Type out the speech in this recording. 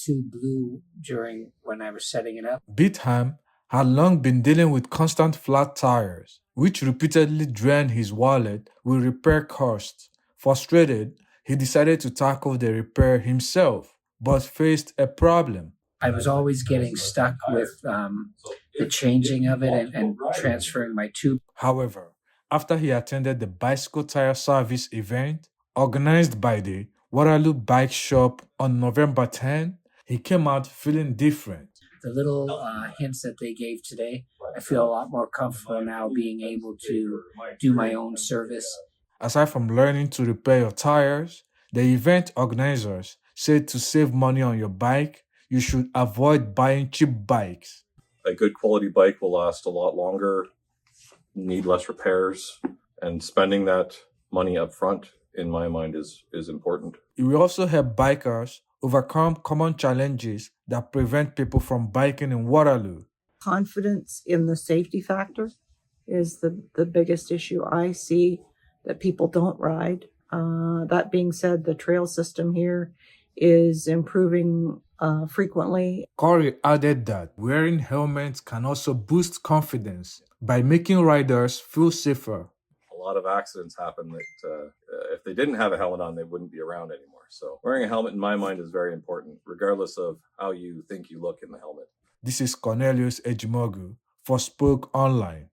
tube blew during when I was setting it up. Bitham had long been dealing with constant flat tires, which repeatedly drained his wallet with repair costs. Frustrated, he decided to tackle the repair himself, but faced a problem. I was always getting stuck with the changing of it and transferring my tube. However, after he attended the bicycle tire service event organized by the Waterloo Bike Shop on November 10, he came out feeling different. The little hints that they gave today, I feel a lot more comfortable now being able to do my own service. Aside from learning to repair your tires, the event organizers said to save money on your bike, you should avoid buying cheap bikes. A good quality bike will last a lot longer, need less repairs, and spending that money up front, in my mind, is important. It will also help bikers overcome common challenges that prevent people from biking in Waterloo. Confidence in the safety factor is the biggest issue I see, that people don't ride. That being said, the trail system here is improving frequently. Corey added that wearing helmets can also boost confidence by making riders feel safer. A lot of accidents happen that if they didn't have a helmet on, they wouldn't be around anymore. So wearing a helmet, in my mind, is very important, regardless of how you think you look in the helmet. This is Cornelius Ejimogu for Spoke Online.